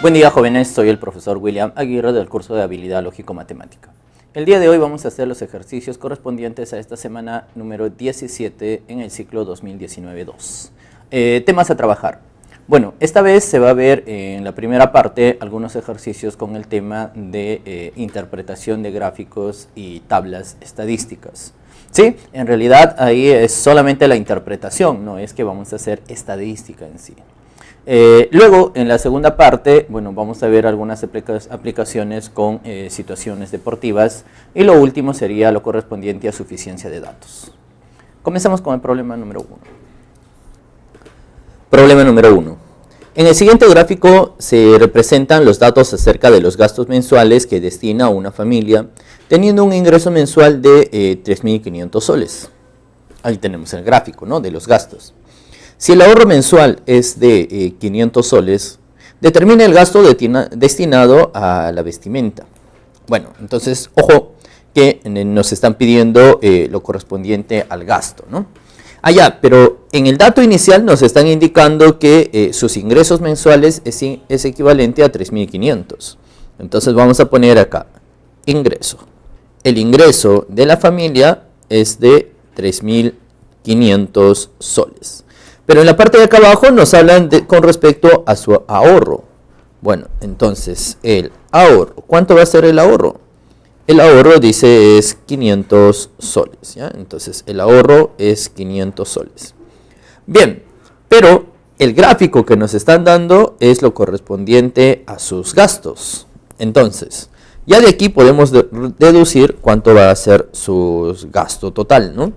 Buen día, jóvenes, soy el profesor William Aguirre del curso de Habilidad Lógico-Matemática. El día de hoy vamos a hacer los ejercicios correspondientes a esta semana número 17 en el ciclo 2019-2. Temas a trabajar. Bueno, esta vez se va a ver en la primera parte algunos ejercicios con el tema de interpretación de gráficos y tablas estadísticas. Sí, en realidad ahí es solamente la interpretación, no es que vamos a hacer estadística en sí. Luego, en la segunda parte, bueno, vamos a ver algunas aplicaciones con situaciones deportivas y lo último sería lo correspondiente a suficiencia de datos. Comencemos con el problema número 1. Problema número 1. En el siguiente gráfico se representan los datos acerca de los gastos mensuales que destina una familia teniendo un ingreso mensual de 3.500 soles. Ahí tenemos el gráfico, ¿no?, de los gastos. Si el ahorro mensual es de 500 soles, determina el gasto destinado a la vestimenta. Bueno, entonces, ojo, que nos están pidiendo lo correspondiente al gasto, ¿no? Pero en el dato inicial nos están indicando que sus ingresos mensuales es equivalente a 3.500. Entonces vamos a poner acá, ingreso. El ingreso de la familia es de 3.500 soles. Pero en la parte de acá abajo nos hablan con respecto a su ahorro. Bueno, entonces el ahorro, ¿cuánto va a ser el ahorro? El ahorro dice es 500 soles, ¿ya? Entonces el ahorro es 500 soles. Bien, pero el gráfico que nos están dando es lo correspondiente a sus gastos. Entonces, ya de aquí podemos deducir cuánto va a ser su gasto total, ¿no?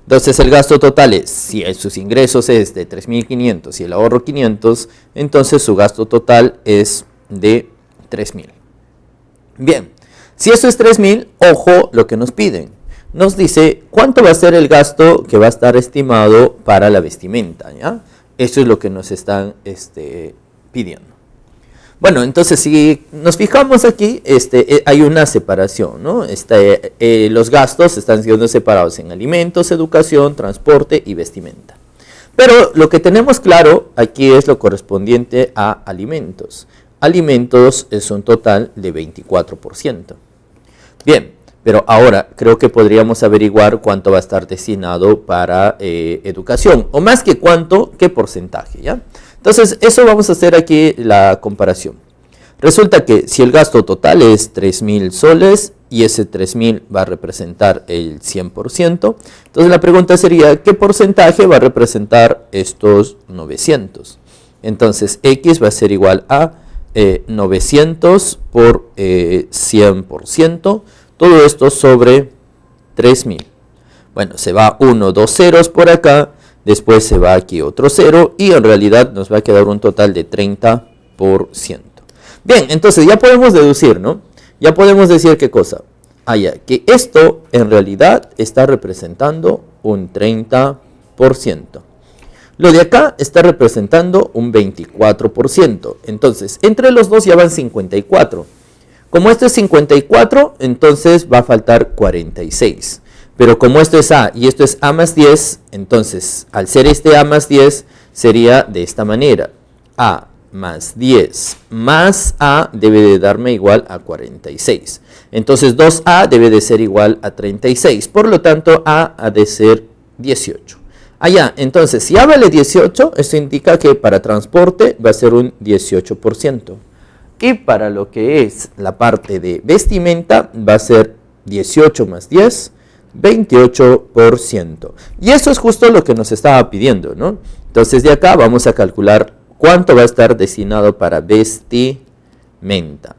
Entonces el gasto total es, si sus ingresos es de 3.500 y el ahorro 500, entonces su gasto total es de 3.000. Bien, si eso es 3.000, ojo lo que nos piden. Nos dice cuánto va a ser el gasto que va a estar estimado para la vestimenta, ¿ya? Eso es lo que nos están pidiendo. Bueno, entonces si nos fijamos aquí, hay una separación, ¿no? Los gastos están siendo separados en alimentos, educación, transporte y vestimenta. Pero lo que tenemos claro aquí es lo correspondiente a alimentos. Alimentos es un total de 24%. Bien, pero ahora creo que podríamos averiguar cuánto va a estar destinado para educación, o más que cuánto, qué porcentaje, ¿ya? Entonces, eso vamos a hacer aquí la comparación. Resulta que si el gasto total es 3.000 soles y ese 3.000 va a representar el 100%, entonces la pregunta sería, ¿qué porcentaje va a representar estos 900? Entonces, X va a ser igual a 900 por 100%, todo esto sobre 3.000. Bueno, se va 1, 2 ceros por acá. Después se va aquí otro 0 y en realidad nos va a quedar un total de 30%. Bien, entonces ya podemos deducir, ¿no? Ya podemos decir qué cosa. Que esto en realidad está representando un 30%. Lo de acá está representando un 24%. Entonces, entre los dos ya van 54. Como esto es 54, entonces va a faltar 46. Pero como esto es A y esto es A más 10, entonces al ser A más 10 sería de esta manera. A más 10 más A debe de darme igual a 46. Entonces 2A debe de ser igual a 36. Por lo tanto A ha de ser 18. Entonces si A vale 18, esto indica que para transporte va a ser un 18%. Y para lo que es la parte de vestimenta va a ser 18 más 10. 28%. Y eso es justo lo que nos estaba pidiendo, ¿no? Entonces de acá vamos a calcular cuánto va a estar destinado para vestimenta.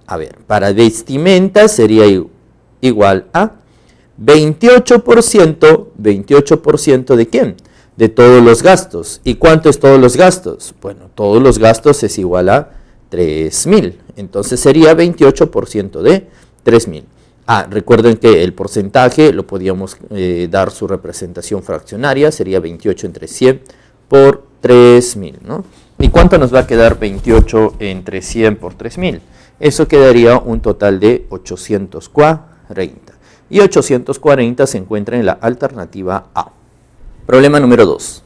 Para vestimenta sería igual a 28%. ¿28% de quién? De todos los gastos. ¿Y cuánto es todos los gastos? Bueno, todos los gastos es igual a 3.000. Entonces sería 28% de 3.000. Recuerden que el porcentaje lo podíamos dar su representación fraccionaria, sería 28 entre 100 por 3.000, ¿no? ¿Y cuánto nos va a quedar 28 entre 100 por 3.000? Eso quedaría un total de 840. Y 840 se encuentra en la alternativa A. Problema número 2.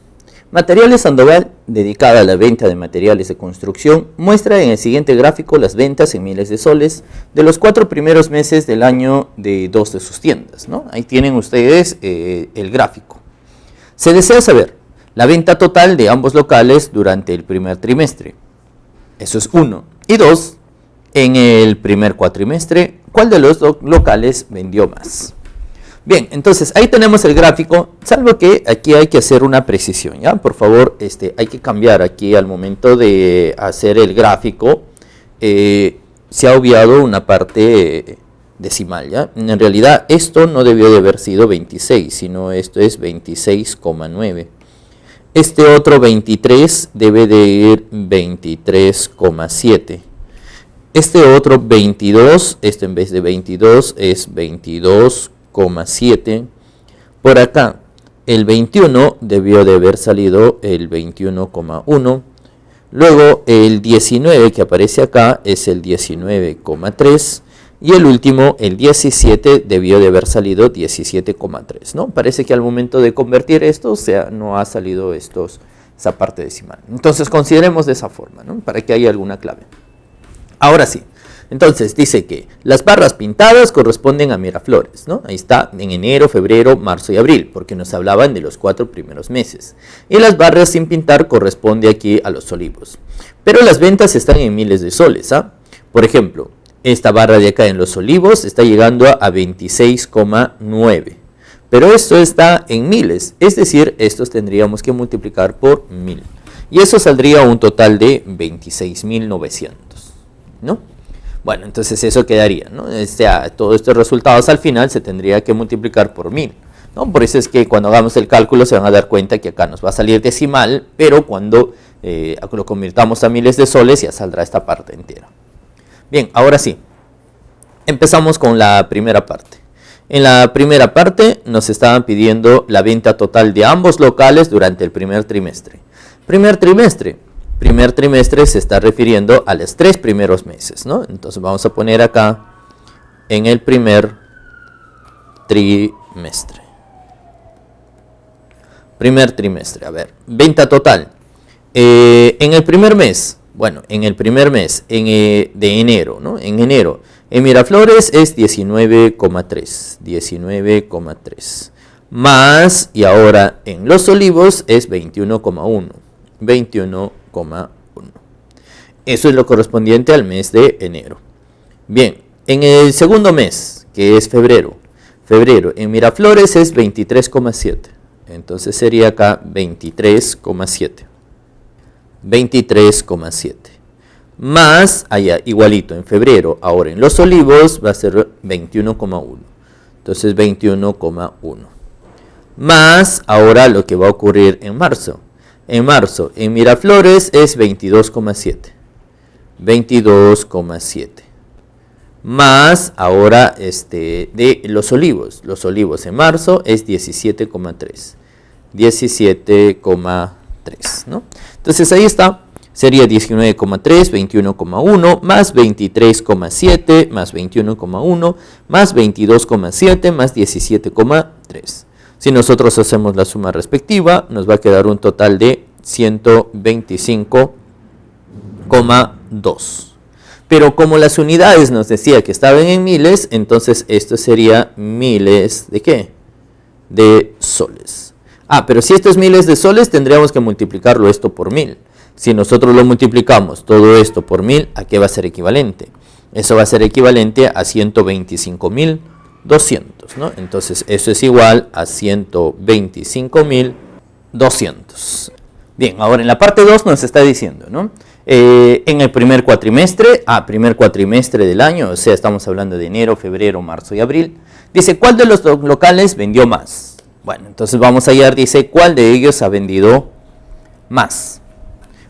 Materiales Sandoval, dedicada a la venta de materiales de construcción, muestra en el siguiente gráfico las ventas en miles de soles de los 4 primeros meses del año de 2 de sus tiendas, ¿no? Ahí tienen ustedes el gráfico. Se desea saber la venta total de ambos locales durante el primer trimestre. Eso es 1. Y 2, en el primer cuatrimestre, ¿cuál de los locales vendió más? Bien, entonces ahí tenemos el gráfico, salvo que aquí hay que hacer una precisión, ¿ya? Por favor, hay que cambiar aquí al momento de hacer el gráfico, se ha obviado una parte decimal, ¿ya? En realidad esto no debió de haber sido 26, sino esto es 26,9. Este otro 23 debe de ir 23,7. Este otro 22, esto en vez de 22 es 22,7. Por acá el 21 debió de haber salido el 21,1. Luego el 19 que aparece acá es el 19,3. Y el último, el 17, debió de haber salido 17,3, ¿no? Parece que al momento de convertir esto, o sea, no ha salido esa parte decimal. Entonces consideremos de esa forma, ¿no? Para que haya alguna clave. Ahora sí, entonces dice que las barras pintadas corresponden a Miraflores, ¿no? Ahí está, en enero, febrero, marzo y abril, porque nos hablaban de los 4 primeros meses. Y las barras sin pintar corresponde aquí a Los Olivos. Pero las ventas están en miles de soles, ¿ah? Por ejemplo, esta barra de acá en Los Olivos está llegando a 26,9. Pero esto está en miles, es decir, estos tendríamos que multiplicar por 1000. Y eso saldría un total de 26.900, ¿no? Bueno, entonces eso quedaría, ¿no? Todos estos resultados al final se tendría que multiplicar por 1000, ¿no? Por eso es que cuando hagamos el cálculo se van a dar cuenta que acá nos va a salir decimal, pero cuando lo convirtamos a miles de soles ya saldrá esta parte entera. Bien, ahora sí, empezamos con la primera parte. En la primera parte nos estaban pidiendo la venta total de ambos locales durante el primer trimestre. Primer trimestre se está refiriendo a los 3 primeros meses, ¿no? Entonces vamos a poner acá en el primer trimestre. Primer trimestre, a ver, venta total. En el primer mes. Bueno, en el primer mes de enero, ¿no? En enero, en Miraflores es 19,3. Más, y ahora en Los Olivos es 21,1. Eso es lo correspondiente al mes de enero. Bien, en el segundo mes, que es febrero, en Miraflores es 23,7. Entonces sería acá 23,7. Más, allá, igualito en febrero, ahora en Los Olivos va a ser 21,1. Entonces 21,1. Más, ahora lo que va a ocurrir en marzo. En marzo, en Miraflores es 22,7. Más, ahora de Los Olivos. Los Olivos en marzo es 17,3. 17,3, ¿no? Entonces ahí está, sería 19,3, 21,1, más 23,7, más 21,1, más 22,7, más 17,3. Si nosotros hacemos la suma respectiva, nos va a quedar un total de 125,2. Pero como las unidades nos decía que estaban en miles, entonces esto sería miles ¿de qué? De soles. Pero si esto es miles de soles, tendríamos que multiplicarlo esto por 1000. Si nosotros lo multiplicamos todo esto por 1000, ¿a qué va a ser equivalente? Eso va a ser equivalente a 125.200, ¿no? Entonces eso es igual a 125.200. Bien, ahora en la parte 2 nos está diciendo, ¿no? En el primer cuatrimestre del año, o sea, estamos hablando de enero, febrero, marzo y abril, dice, ¿cuál de los locales vendió más? Bueno, entonces vamos a hallar, dice, ¿cuál de ellos ha vendido más?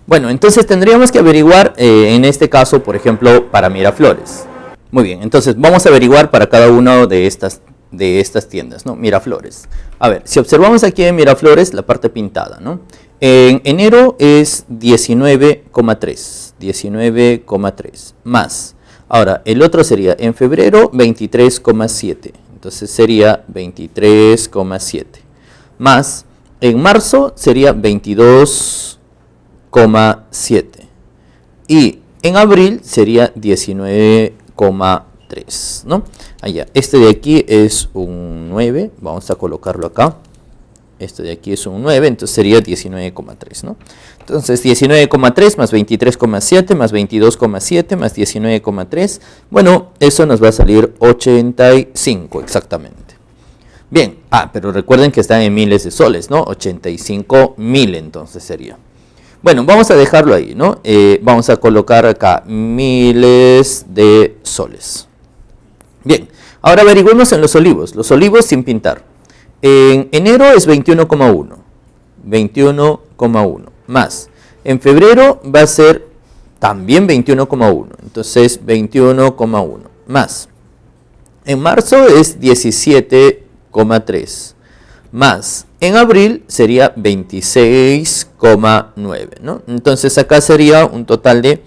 Bueno, entonces tendríamos que averiguar, en este caso, por ejemplo, para Miraflores. Muy bien, entonces vamos a averiguar para cada una de estas tiendas, ¿no? Miraflores. A ver, si observamos aquí en Miraflores la parte pintada, ¿no? En enero es 19,3. Más. Ahora, el otro sería en febrero 23,7. Entonces sería 23,7. Más, En marzo sería 22,7. Y en abril sería 19,3, ¿no? Allá, este de aquí es un 9, vamos a colocarlo acá. Este de aquí es un 9, entonces sería 19,3, ¿no? Entonces 19,3 más 23,7 más 22,7 más 19,3. Bueno, eso nos va a salir 85 exactamente. Bien, pero recuerden que están en miles de soles, ¿no? 85.000 entonces sería. Bueno, vamos a dejarlo ahí, ¿no? Vamos a colocar acá miles de soles. Bien, ahora averiguemos en los olivos. Los olivos sin pintar. En enero es 21,1. 21,1 más. En febrero va a ser también 21,1. Entonces 21,1 más. En marzo es 17,3 más. En abril sería 26,9, ¿no? Entonces acá sería un total de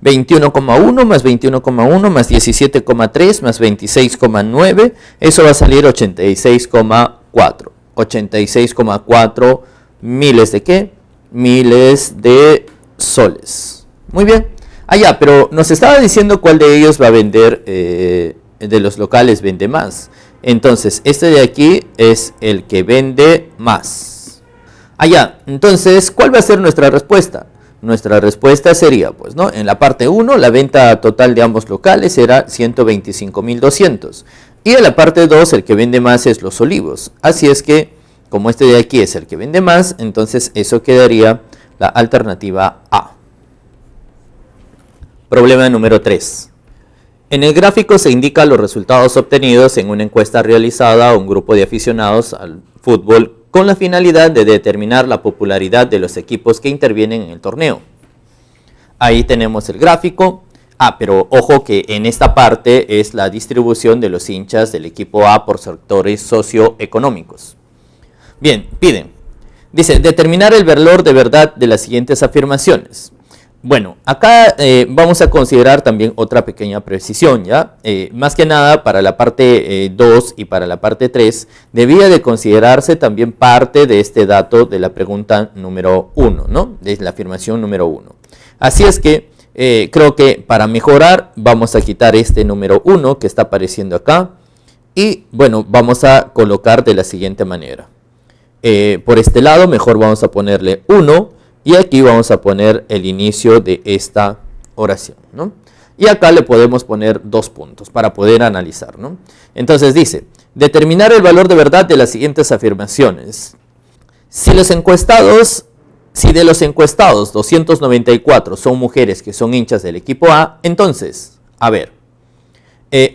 21,1 más 21,1 más 17,3 más 26,9. Eso va a salir 86,4. 86,4 miles de ¿qué? Miles de soles. Muy bien. Ya, pero nos estaba diciendo cuál de ellos va a vender, de los locales vende más. Entonces, este de aquí es el que vende más. Ya, entonces, ¿cuál va a ser nuestra respuesta? Nuestra respuesta sería, pues, ¿no? En la parte 1, la venta total de ambos locales será 125.200. Y en la parte 2, el que vende más es los olivos. Así es que, como este de aquí es el que vende más, entonces eso quedaría la alternativa A. Problema número 3. En el gráfico se indican los resultados obtenidos en una encuesta realizada a un grupo de aficionados al fútbol con la finalidad de determinar la popularidad de los equipos que intervienen en el torneo. Ahí tenemos el gráfico. Pero ojo que en esta parte es la distribución de los hinchas del equipo A por sectores socioeconómicos. Bien, dice, determinar el valor de verdad de las siguientes afirmaciones. Bueno, acá vamos a considerar también otra pequeña precisión, ¿ya? Más que nada para la parte 2 y para la parte 3, debía de considerarse también parte de este dato de la pregunta número 1, ¿no? De la afirmación número 1. Así es que creo que para mejorar vamos a quitar este número 1 que está apareciendo acá y bueno, vamos a colocar de la siguiente manera. Por este lado mejor vamos a ponerle 1 y aquí vamos a poner el inicio de esta oración, ¿no? Y acá le podemos poner 2 puntos para poder analizar, ¿no? Entonces dice, determinar el valor de verdad de las siguientes afirmaciones. Si de los encuestados 294 son mujeres que son hinchas del equipo A, entonces, a ver,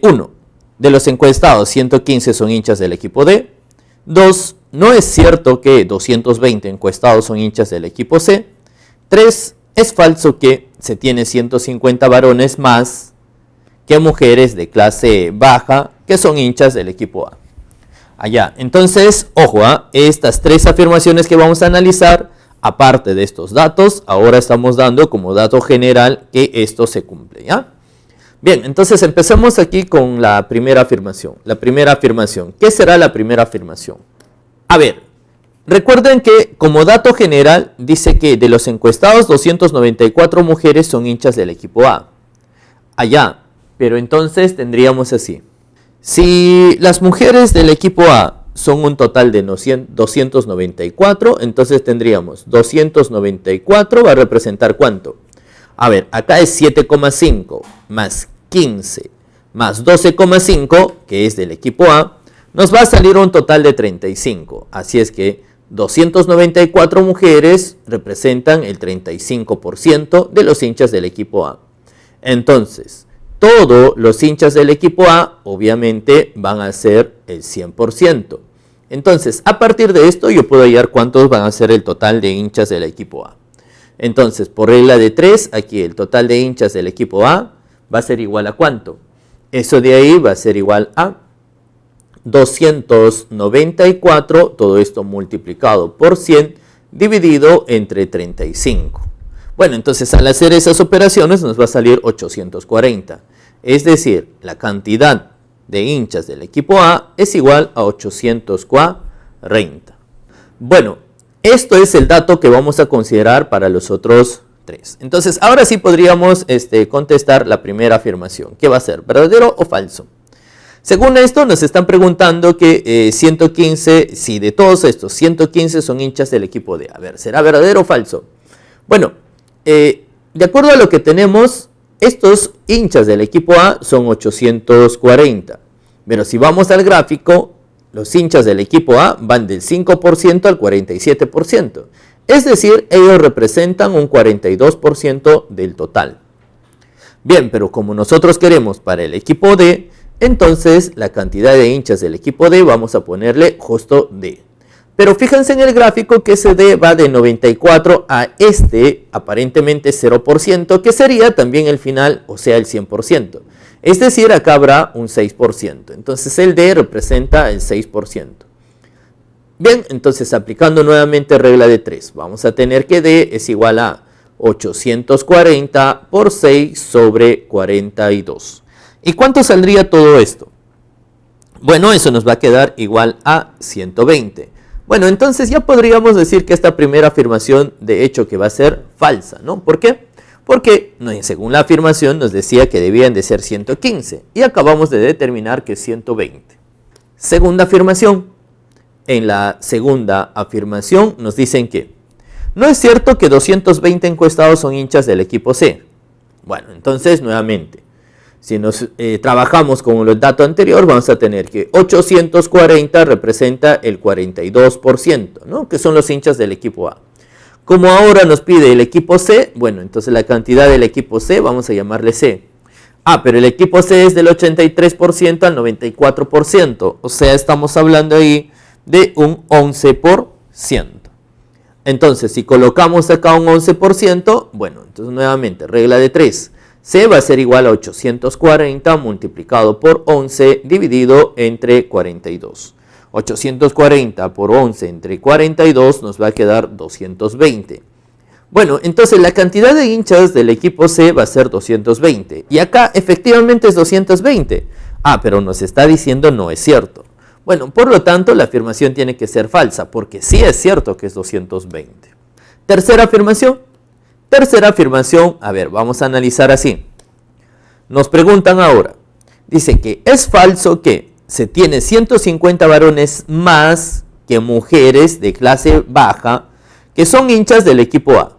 1, de los encuestados 115 son hinchas del equipo D. 2, no es cierto que 220 encuestados son hinchas del equipo C. 3, es falso que se tiene 150 varones más que mujeres de clase baja que son hinchas del equipo A. Entonces, ojo, estas 3 afirmaciones que vamos a analizar, aparte de estos datos, ahora estamos dando como dato general que esto se cumple, ¿ya? Bien, entonces empecemos aquí con la primera afirmación. La primera afirmación. ¿Qué será la primera afirmación? A ver, recuerden que como dato general dice que de los encuestados 294 mujeres son hinchas del equipo A. Pero entonces tendríamos así. Si las mujeres del equipo A son un total de 294, entonces tendríamos 294 va a representar ¿cuánto? A ver, acá es 7,5 más 15 más 12,5, que es del equipo A, nos va a salir un total de 35. Así es que 294 mujeres representan el 35% de los hinchas del equipo A. Entonces, todos los hinchas del equipo A obviamente van a ser el 100%. Entonces, a partir de esto yo puedo hallar cuántos van a ser el total de hinchas del equipo A. Entonces, por regla de 3, aquí el total de hinchas del equipo A va a ser igual a ¿cuánto? Eso de ahí va a ser igual a 294, todo esto multiplicado por 100, dividido entre 35. Bueno, entonces al hacer esas operaciones nos va a salir 840. Es decir, la cantidad de hinchas del equipo A es igual a 840. Bueno, Esto es el dato que vamos a considerar para los otros 3. Entonces, ahora sí podríamos contestar la primera afirmación. ¿Qué va a ser? ¿Verdadero o falso? Según esto, nos están preguntando que 115, si de todos estos 115 son hinchas del equipo D. A ver, ¿será verdadero o falso? Bueno, de acuerdo a lo que tenemos, estos hinchas del equipo A son 840. Pero si vamos al gráfico, los hinchas del equipo A van del 5% al 47%. Es decir, ellos representan un 42% del total. Bien, pero como nosotros queremos para el equipo D, entonces la cantidad de hinchas del equipo D vamos a ponerle justo D. Pero fíjense en el gráfico que ese D va de 94 a aparentemente 0%, que sería también el final, o sea el 100%. Es decir, acá habrá un 6%. Entonces el D representa el 6%. Bien, entonces aplicando nuevamente regla de 3, vamos a tener que D es igual a 840 por 6 sobre 42. ¿Y cuánto saldría todo esto? Bueno, eso nos va a quedar igual a 120. Bueno, entonces ya podríamos decir que esta primera afirmación de hecho que va a ser falsa, ¿no? ¿Por qué? Porque según la afirmación nos decía que debían de ser 115 y acabamos de determinar que es 120. Segunda afirmación. En la segunda afirmación nos dicen que no es cierto que 220 encuestados son hinchas del equipo C. Bueno, entonces nuevamente, si nos trabajamos con el dato anterior, vamos a tener que 840 representa el 42%, ¿no? Que son los hinchas del equipo A. Como ahora nos pide el equipo C, bueno, entonces la cantidad del equipo C vamos a llamarle C. Ah, pero el equipo C es del 83% al 94%, o sea, estamos hablando ahí de un 11%. Entonces, si colocamos acá un 11%, bueno, entonces nuevamente, regla de 3. C va a ser igual a 840 multiplicado por 11 dividido entre 42. 840 por 11 entre 42 nos va a quedar 220. Bueno, entonces la cantidad de hinchas del equipo C va a ser 220. Y acá efectivamente es 220. Ah, pero nos está diciendo no es cierto. Bueno, por lo tanto la afirmación tiene que ser falsa, porque sí es cierto que es 220. Tercera afirmación. Tercera afirmación, a ver, vamos a analizar así. Nos preguntan ahora, dice que es falso que se tiene 150 varones más que mujeres de clase baja que son hinchas del equipo A.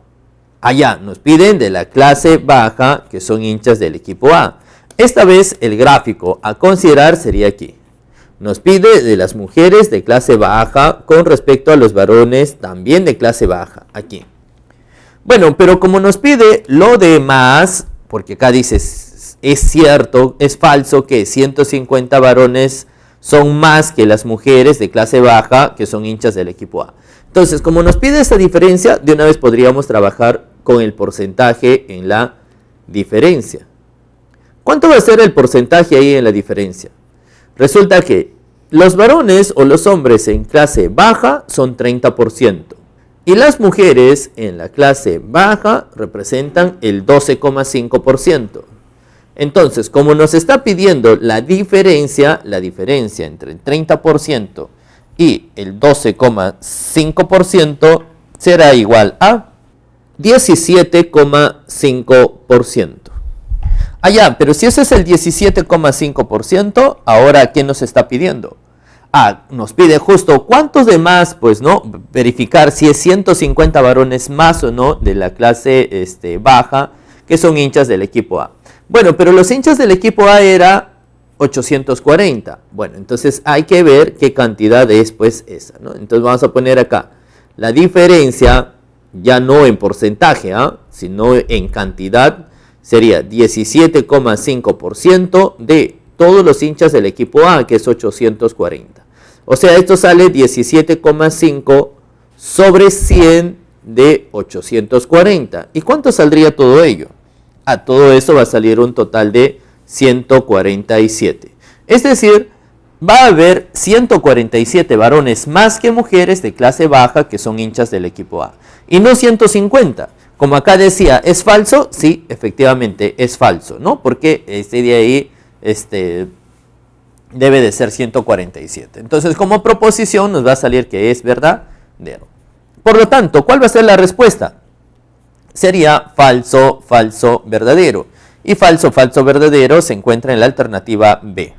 Allá nos piden de la clase baja que son hinchas del equipo A. Esta vez el gráfico a considerar sería aquí. Nos pide de las mujeres de clase baja con respecto a los varones también de clase baja, aquí. Bueno, pero como nos pide lo demás, porque acá dice es cierto, es falso que 150 varones son más que las mujeres de clase baja que son hinchas del equipo A. Entonces, como nos pide esta diferencia, de una vez podríamos trabajar con el porcentaje en la diferencia. ¿Cuánto va a ser el porcentaje ahí en la diferencia? Resulta que los varones o los hombres en clase baja son 30%. Y las mujeres en la clase baja representan el 12,5%. Entonces, como nos está pidiendo la diferencia entre el 30% y el 12,5% será igual a 17,5%. Ah, pero si ese es el 17,5%, ahora ¿qué nos está pidiendo? Ah, nos pide justo cuántos de más, pues no, verificar si es 150 varones más o no de la clase baja que son hinchas del equipo A. Bueno, pero los hinchas del equipo A era 840. Bueno, entonces hay que ver qué cantidad es pues esa, ¿no? Entonces vamos a poner acá la diferencia, ya no en porcentaje, sino en cantidad, sería 17,5% de todos los hinchas del equipo A, que es 840. O sea, esto sale 17,5 sobre 100 de 840. ¿Y cuánto saldría todo ello? A todo eso va a salir un total de 147. Es decir, va a haber 147 varones más que mujeres de clase baja que son hinchas del equipo A. Y no 150. Como acá decía, ¿es falso? Sí, efectivamente es falso, ¿no? Porque de ahí debe de ser 147. Entonces, como proposición nos va a salir que es verdadero. Por lo tanto, ¿cuál va a ser la respuesta? Sería falso, falso, verdadero. Y falso, falso, verdadero se encuentra en la alternativa B.